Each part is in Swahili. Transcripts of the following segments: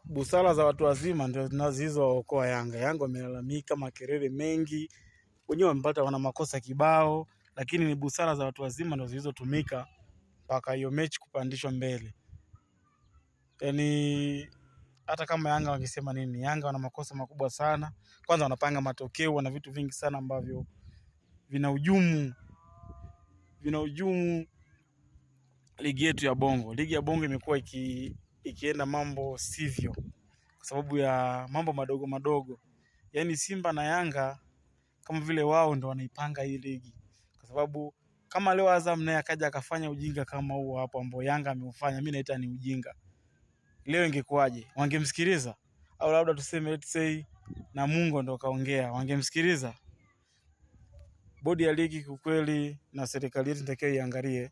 busara za watu wazima ndio zinazookoa Yanga. Yanga wamelalamika makelele mengi, wenyewe wamepata, wana makosa kibao, lakini ni busara za watu wazima ndio zilizotumika mpaka hiyo mechi kupandishwa mbele. Yaani hata kama Yanga wangesema nini, Yanga wana makosa makubwa sana. Kwanza wanapanga matokeo, wana vitu vingi sana ambavyo vinahujumu ligi yetu ya Bongo. Ligi ya Bongo imekuwa ikienda mambo sivyo kwa sababu ya mambo madogo madogo. Yaani Simba na Yanga kama vile wao ndo wanaipanga hii ligi. Kwa sababu kama leo Azam naye akaja akafanya ujinga kama huo hapo ambao Yanga ameufanya, mimi naita ni ujinga. Leo ingekuwaje? Wangemsikiliza? Au labda tuseme let's say Namungo ndo kaongea, wangemsikiliza? Bodi ya ligi kukweli na serikali yetu nitakiwa iangalie,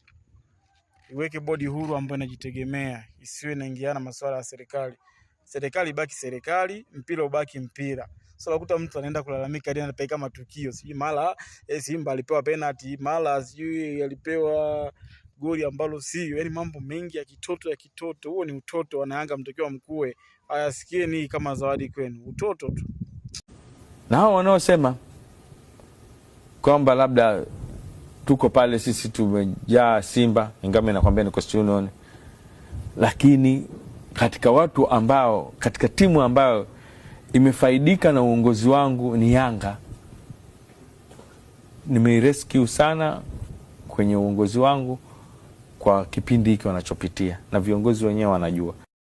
iweke bodi huru ambayo inajitegemea, isiwe inaingiana masuala ya serikali. Serikali ibaki serikali, mpira ubaki mpira. Sio unakuta mtu anaenda kulalamika hadi anapeleka matukio. Sijui mara Simba alipewa penalty, mara sijui alipewa goli ambalo sio. Yaani mambo mengi ya kitoto. Huo ni utoto, wana Yanga mtakiwa mkue. Ayasikieni kama zawadi kwenu. Utoto tu. Na hao wanaosema kwamba labda tuko pale sisi tumejaa Simba, ingawa nakwambia ni Coastal Union, lakini katika watu ambao, katika timu ambayo imefaidika na uongozi wangu ni Yanga. Nimeirescue sana kwenye uongozi wangu kwa kipindi hiki wanachopitia, na viongozi wenyewe wanajua.